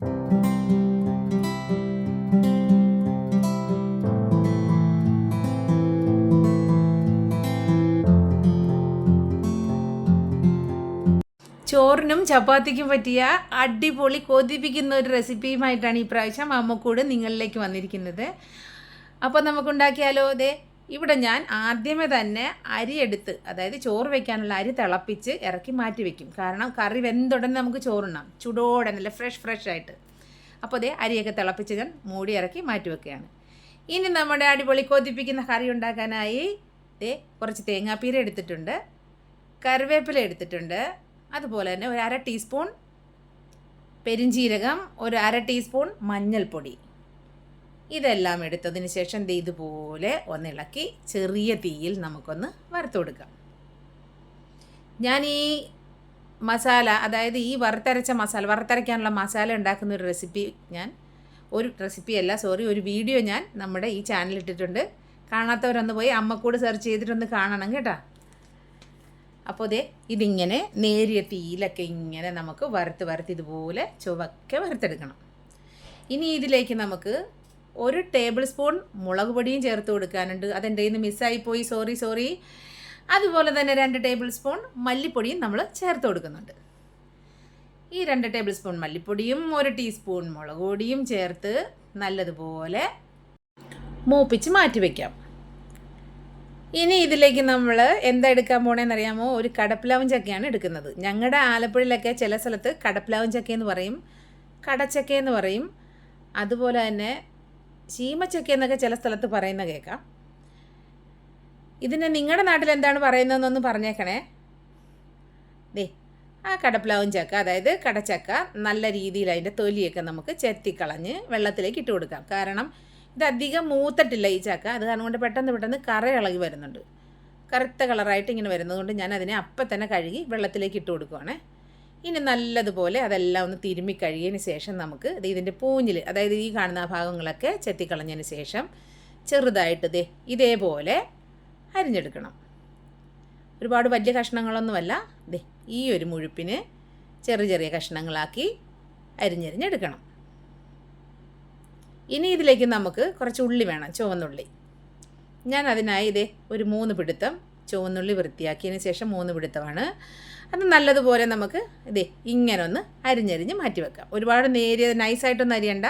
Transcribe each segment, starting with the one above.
ചോറിനും ചപ്പാത്തിക്കും പറ്റിയ അടിപൊളി കൊതിപ്പിക്കുന്ന ഒരു റെസിപ്പിയുമായിട്ടാണ് ഈ പ്രാവശ്യം അമ്മക്കൂട് നിങ്ങളിലേക്ക് വന്നിരിക്കുന്നത്. അപ്പോൾ നമുക്കുണ്ടാക്കിയാലോ? ഇവിടെ ഞാൻ ആദ്യമേ തന്നെ അരി എടുത്ത്, അതായത് ചോറ് വയ്ക്കാനുള്ള അരി തിളപ്പിച്ച് ഇറക്കി മാറ്റി വയ്ക്കും. കാരണം കറി വെന്തുടനെ നമുക്ക് ചോറുണ്ണാം, ചൂടോടെ നല്ല ഫ്രഷ് ആയിട്ട്. അപ്പോൾ അരിയൊക്കെ തിളപ്പിച്ച് ഞാൻ മൂടി ഇറക്കി മാറ്റി വെക്കുകയാണ്. ഇനി നമ്മുടെ അടിപൊളി കൊതിപ്പിക്കുന്ന കറി ഉണ്ടാക്കാനായി കുറച്ച് തേങ്ങാപ്പീര എടുത്തിട്ടുണ്ട്, കറിവേപ്പില എടുത്തിട്ടുണ്ട്, അതുപോലെ തന്നെ ഒരു 1/2 ടീസ്പൂൺ പെരിഞ്ജീരകം, ഒരു 1/2 ടീസ്പൂൺ മഞ്ഞൾപ്പൊടി. ഇതെല്ലാം എടുത്തതിന് ശേഷം ഇതുപോലെ ഒന്നിളക്കി ചെറിയ തീയിൽ നമുക്കൊന്ന് വറുത്ത് കൊടുക്കാം. ഞാൻ ഈ മസാല, അതായത് ഈ വറുത്തരയ്ക്കാനുള്ള മസാല ഉണ്ടാക്കുന്ന ഒരു വീഡിയോ ഞാൻ നമ്മുടെ ഈ ചാനലിൽ ഇട്ടിട്ടുണ്ട്. കാണാത്തവരൊന്ന് പോയി അമ്മക്കൂട് സെർച്ച് ചെയ്തിട്ടൊന്ന് കാണണം കേട്ടോ. അപ്പോൾ ഇതിങ്ങനെ നേരിയ തീയിലൊക്കെ ഇങ്ങനെ നമുക്ക് വറുത്ത് ഇതുപോലെ ചുവക്കെ വറുത്തെടുക്കണം. ഇനി ഇതിലേക്ക് നമുക്ക് 1 ടേബിൾ സ്പൂൺ മുളക് പൊടിയും ചേർത്ത് കൊടുക്കാനുണ്ട്. അതെൻ്റെ ഇന്ന് മിസ്സായിപ്പോയി, സോറി. അതുപോലെ തന്നെ 2 ടേബിൾ സ്പൂൺ മല്ലിപ്പൊടിയും നമ്മൾ ചേർത്ത് കൊടുക്കുന്നുണ്ട്. ഈ 2 ടേബിൾ സ്പൂൺ മല്ലിപ്പൊടിയും 1 ടീസ്പൂൺ മുളക് പൊടിയും ചേർത്ത് നല്ലതുപോലെ മൂപ്പിച്ച് മാറ്റി വയ്ക്കാം. ഇനി ഇതിലേക്ക് നമ്മൾ എന്താ എടുക്കാൻ പോകണമെന്ന് അറിയാമോ? ഒരു കടപ്പ്ലാവും ചക്കയാണ് എടുക്കുന്നത്. ഞങ്ങളുടെ ആലപ്പുഴയിലൊക്കെ ചില സ്ഥലത്ത് കടപ്പ്ലാവും ചക്കയെന്ന് പറയും, കടച്ചക്കയെന്ന് പറയും, അതുപോലെ തന്നെ ചീമച്ചക്കയെന്നൊക്കെ ചില സ്ഥലത്ത് പറയുന്ന കേൾക്കാം. ഇതിന് നിങ്ങളുടെ നാട്ടിൽ എന്താണ് പറയുന്നതെന്നൊന്ന് പറഞ്ഞേക്കണേ. ആ കടപ്പ്ലാവും ചക്ക, അതായത് കടച്ചക്ക, നല്ല രീതിയിൽ അതിൻ്റെ തൊലിയൊക്കെ നമുക്ക് ചെത്തിക്കളഞ്ഞ് വെള്ളത്തിലേക്ക് ഇട്ട് കൊടുക്കാം. കാരണം ഇതധികം മൂത്തിട്ടില്ല ഈ ചക്ക, അത് കാരണം കൊണ്ട് പെട്ടെന്ന് കറ ഇളകി വരുന്നുണ്ട്. കറുത്ത കളറായിട്ട് ഇങ്ങനെ വരുന്നതുകൊണ്ട് ഞാൻ അതിനെ അപ്പം തന്നെ കഴുകി വെള്ളത്തിലേക്ക് ഇട്ട് കൊടുക്കുവാണേ. ഇനി നല്ലതുപോലെ അതെല്ലാം ഒന്ന് തിരുമ്മി കഴുകിയതിന് ശേഷം നമുക്ക് ഇതിൻ്റെ പൂഞ്ഞിൽ, അതായത് ഈ കാണുന്ന ഭാഗങ്ങളൊക്കെ ചെത്തിക്കളഞ്ഞതിന് ശേഷം ചെറുതായിട്ട് ഇതേപോലെ അരിഞ്ഞെടുക്കണം. ഒരുപാട് വലിയ കഷ്ണങ്ങളൊന്നുമല്ല, ഈ ഒരു മുഴുപ്പിന് ചെറിയ കഷ്ണങ്ങളാക്കി അരിഞ്ഞെടുക്കണം. ഇനി ഇതിലേക്ക് നമുക്ക് കുറച്ച് ഉള്ളി വേണം, ചുവന്നുള്ളി. ഞാൻ അതിനായി ഒരു 3 പിടുത്തം ചുവന്നുള്ളി വൃത്തിയാക്കിയതിന് ശേഷം 3 പിടുത്തമാണ്. അത് നല്ലതുപോലെ നമുക്ക് ഇങ്ങനെ ഒന്ന് അരിഞ്ഞ് മാറ്റി വെക്കാം. ഒരുപാട് നൈസായിട്ടൊന്നും അരിയണ്ട.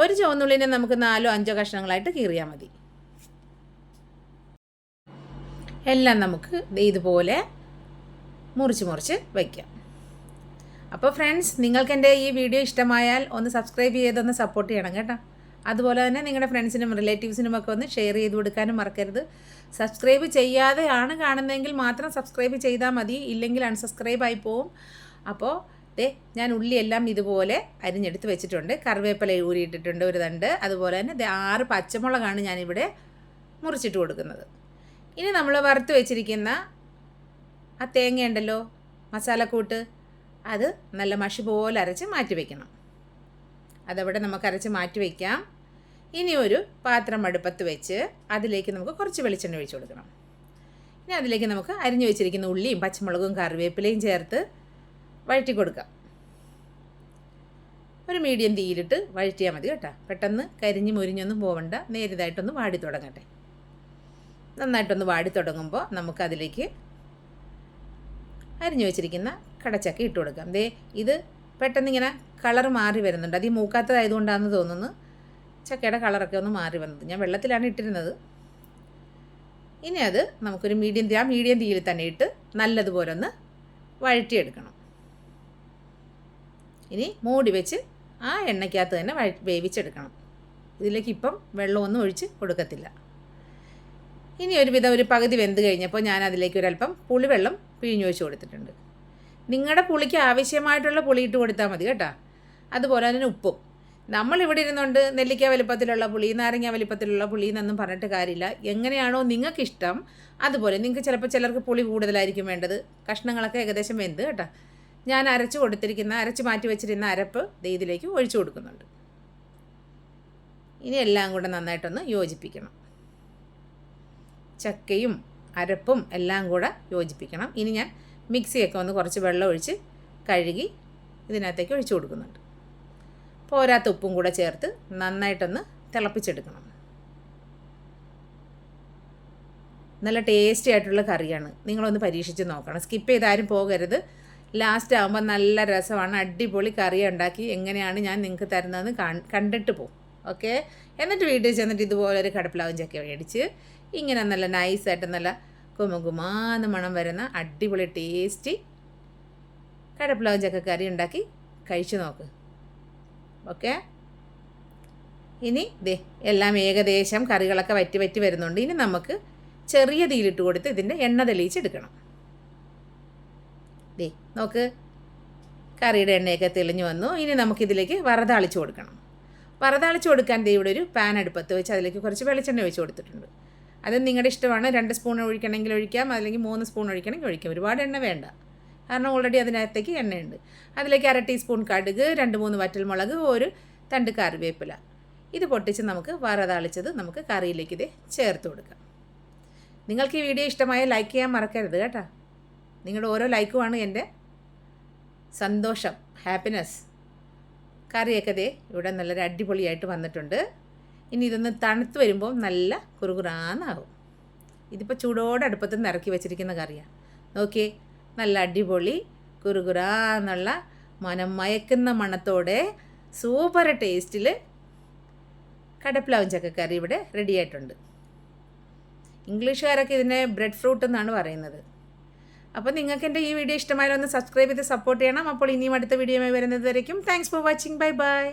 ഒരു ചുവന്നുള്ളിനെ നമുക്ക് 4 or 5 കഷ്ണങ്ങളായിട്ട് കീറിയാൽ മതി. എല്ലാം നമുക്ക് ഇതുപോലെ മുറിച്ച് വയ്ക്കാം. അപ്പോൾ ഫ്രണ്ട്സ്, നിങ്ങൾക്ക് എൻ്റെ ഈ വീഡിയോ ഇഷ്ടമായാൽ ഒന്ന് സബ്സ്ക്രൈബ് ചെയ്തൊന്ന് സപ്പോർട്ട് ചെയ്യണം കേട്ടോ. അതുപോലെ തന്നെ നിങ്ങളുടെ ഫ്രണ്ട്സിനും റിലേറ്റീവ്സിനും ഒക്കെ ഒന്ന് ഷെയർ ചെയ്ത് കൊടുക്കാനും മറക്കരുത്. സബ്സ്ക്രൈബ് ചെയ്യാതെയാണ് കാണുന്നതെങ്കിൽ മാത്രം സബ്സ്ക്രൈബ് ചെയ്താൽ മതി, ഇല്ലെങ്കിൽ അൺസബ്സ്ക്രൈബ് ആയി പോവും. അപ്പോൾ ഞാൻ ഉള്ളിയെല്ലാം ഇതുപോലെ അരിഞ്ഞെടുത്ത് വെച്ചിട്ടുണ്ട്. കറിവേപ്പില ഊരിയിട്ടിട്ടുണ്ട് ഒരു തണ്ട്. അതുപോലെ തന്നെ 6 പച്ചമുളകാണ് ഞാനിവിടെ മുറിച്ചിട്ട് കൊടുക്കുന്നത്. ഇനി നമ്മൾ വറുത്ത് വെച്ചിരിക്കുന്ന ആ തേങ്ങ ഉണ്ടല്ലോ, മസാലക്കൂട്ട്, അത് നല്ല മഷി പോലെ അരച്ച് മാറ്റി വയ്ക്കണം. അതവിടെ നമുക്ക് അരച്ച് മാറ്റി വയ്ക്കാം. ഇനി ഒരു പാത്രം അടുപ്പത്ത് വെച്ച് അതിലേക്ക് നമുക്ക് കുറച്ച് വെളിച്ചെണ്ണ ഒഴിച്ച് കൊടുക്കണം. ഇനി അതിലേക്ക് നമുക്ക് അരിഞ്ഞു വെച്ചിരിക്കുന്ന ഉള്ളിയും പച്ചമുളകും കറിവേപ്പിലയും ചേർത്ത് വഴറ്റി കൊടുക്കാം. ഒരു മീഡിയം തീയിലിട്ട് വഴറ്റിയാൽ മതി കേട്ടോ. പെട്ടെന്ന് കരിഞ്ഞ് മുരിഞ്ഞൊന്നും പോവണ്ട, നേരിയതായിട്ടൊന്ന് വാടി തുടങ്ങട്ടെ. നന്നായിട്ടൊന്ന് വാടി തുടങ്ങുമ്പോൾ നമുക്കതിലേക്ക് അരിഞ്ഞു വെച്ചിരിക്കുന്ന കടച്ചക്ക ഇട്ട് കൊടുക്കാം. ഇത് പെട്ടെന്ന് ഇങ്ങനെ കളർ മാറി വരുന്നുണ്ട്. അത് ഈ മൂക്കാത്തതായതുകൊണ്ടാണെന്ന് തോന്നുന്നു ചക്കയുടെ കളറൊക്കെ ഒന്ന് മാറി വന്നത്. ഞാൻ വെള്ളത്തിലാണ് ഇട്ടിരുന്നത്. ഇനി അത് നമുക്കൊരു മീഡിയം തീയിൽ തന്നെ ഇട്ട് നല്ലതുപോലെ ഒന്ന് വഴറ്റിയെടുക്കണം. ഇനി മൂടി വെച്ച് ആ എണ്ണയ്ക്കകത്ത് തന്നെ വേവിച്ചെടുക്കണം. ഇതിലേക്ക് ഇപ്പം വെള്ളമൊന്നും ഒഴിച്ച് കൊടുക്കത്തില്ല. ഇനി ഒരു പകുതി വെന്ത് കഴിഞ്ഞപ്പോൾ ഞാൻ അതിലേക്ക് ഒരല്പം പുളിവെള്ളം പിഴിഞ്ഞൊഴിച്ച് കൊടുത്തിട്ടുണ്ട്. നിങ്ങളുടെ പുളിക്ക് ആവശ്യമായിട്ടുള്ള പുളി ഇട്ട് കൊടുത്താൽ മതി കേട്ടോ. അതുപോലെ തന്നെ ഉപ്പും. നമ്മളിവിടെ ഇരുന്നുകൊണ്ട് നെല്ലിക്ക വലിപ്പത്തിലുള്ള പുളി, നാരങ്ങ വലിപ്പത്തിലുള്ള പുളി എന്നൊന്നും പറഞ്ഞിട്ട് കാര്യമില്ല. എങ്ങനെയാണോ നിങ്ങൾക്കിഷ്ടം അതുപോലെ. നിങ്ങൾക്ക് ചിലർക്ക് പുളി കൂടുതലായിരിക്കും വേണ്ടത്. കഷ്ണങ്ങളൊക്കെ ഏകദേശം വെന്ത് കേട്ടോ. ഞാൻ അരച്ച് മാറ്റി വെച്ചിരുന്ന അരപ്പ് ഇതിലേക്ക് ഒഴിച്ചു കൊടുക്കുന്നുണ്ട്. ഇനി എല്ലാം കൂടെ നന്നായിട്ടൊന്ന് യോജിപ്പിക്കണം. ചക്കയും അരപ്പും എല്ലാം കൂടെ യോജിപ്പിക്കണം. ഇനി ഞാൻ മിക്സിയൊക്കെ ഒന്ന് കുറച്ച് വെള്ളം ഒഴിച്ച് കഴുകി ഇതിനകത്തേക്ക് ഒഴിച്ചു കൊടുക്കുന്നുണ്ട്. പോരാത്ത ഉപ്പും കൂടെ ചേർത്ത് നന്നായിട്ടൊന്ന് തിളപ്പിച്ചെടുക്കണം. നല്ല ടേസ്റ്റി ആയിട്ടുള്ള കറിയാണ്. നിങ്ങളൊന്ന് പരീക്ഷിച്ച് നോക്കണം. സ്കിപ്പ് ചെയ്താരും പോകരുത്. ലാസ്റ്റ് ആകുമ്പോൾ നല്ല രസമാണ്. അടിപൊളി കറി ഉണ്ടാക്കി എങ്ങനെയാണ് ഞാൻ നിങ്ങൾക്ക് തരുന്നതെന്ന് കണ്ടിട്ട് പോകും. ഓക്കെ, എന്നിട്ട് വീട്ടിൽ ചെന്നിട്ട് ഇതുപോലൊരു കടപ്പിലാവും ചക്ക മേടിച്ച് ഇങ്ങനെ നല്ല നൈസായിട്ട് നല്ല കുമുകുമാന്ന് മണം വരുന്ന അടിപൊളി ടേസ്റ്റി കടപ്പിലാവും ചക്ക കറി ഉണ്ടാക്കി കഴിച്ചു നോക്ക്. ഓക്കെ, ഇനി എല്ലാം ഏകദേശം കറികളൊക്കെ വറ്റി വരുന്നുണ്ട്. ഇനി നമുക്ക് ചെറിയ തീയിലിട്ട് കൊടുത്ത് ഇതിൻ്റെ എണ്ണ തെളിയിച്ചെടുക്കണം. നോക്ക്, കറിയുടെ എണ്ണയൊക്കെ തെളിഞ്ഞു വന്നു. ഇനി നമുക്കിതിലേക്ക് വറതാളിച്ച് കൊടുക്കണം. വറതാളിച്ച് കൊടുക്കാൻ ഇവിടെ ഒരു പാൻ അടുപ്പത്ത് വെച്ച് അതിലേക്ക് കുറച്ച് വെളിച്ചെണ്ണ ഒഴിച്ച് കൊടുത്തിട്ടുണ്ട്. അത് നിങ്ങളുടെ ഇഷ്ടമാണ്. 2 സ്പൂൺ ഒഴിക്കണമെങ്കിൽ ഒഴിക്കാം, അല്ലെങ്കിൽ 3 സ്പൂൺ ഒഴിക്കണമെങ്കിൽ ഒഴിക്കാം. ഒരുപാട് എണ്ണ വേണ്ട, കാരണം ഓൾറെഡി അതിനകത്തേക്ക് എണ്ണയുണ്ട്. അതിലേക്ക് 1/2 ടീസ്പൂൺ കടുക്, 2-3 വറ്റൽമുളക്, ഒരു തണ്ട് കറിവേപ്പില. ഇത് പൊട്ടിച്ച് നമുക്ക് വറതാളിച്ചത് നമുക്ക് കറിയിലേക്ക് ചേർത്ത് കൊടുക്കാം. നിങ്ങൾക്ക് ഈ വീഡിയോ ഇഷ്ടമായ ലൈക്ക് ചെയ്യാൻ മറക്കരുത് കേട്ടോ. നിങ്ങളുടെ ഓരോ ലൈക്കുമാണ് എൻ്റെ സന്തോഷം, ഹാപ്പിനെസ്. കറിയൊക്കെ ഇവിടെ നല്ലൊരു അടിപൊളിയായിട്ട് വന്നിട്ടുണ്ട്. ഇനി ഇതൊന്ന് തണുത്ത് വരുമ്പോൾ നല്ല കുറുകുറാന്നാകും. ഇതിപ്പോൾ ചൂടോടെ അടുപ്പത്ത് നിന്ന് ഇറക്കി വെച്ചിരിക്കുന്ന കറിയാണ്. നോക്കിയേ, നല്ല അടിപൊളി കുറുകുറാന്നുള്ള മനം മയക്കുന്ന മണത്തോടെ സൂപ്പർ ടേസ്റ്റിൽ കടപ്പിലാവും ചക്കക്കറി ഇവിടെ റെഡി ആയിട്ടുണ്ട്. ഇംഗ്ലീഷുകാരൊക്കെ ഇതിനെ ബ്രെഡ് ഫ്രൂട്ട് എന്നാണ് പറയുന്നത്. അപ്പോൾ നിങ്ങൾക്ക് എൻ്റെ ഈ വീഡിയോ ഇഷ്ടമായാലും ഒന്ന് സബ്സ്ക്രൈബ് ചെയ്ത് സപ്പോർട്ട് ചെയ്യണം. അപ്പോൾ ഇനിയും അടുത്ത വീഡിയോയുമായി വരുന്നത് വരയ്ക്കും thanks for watching. Bye bye.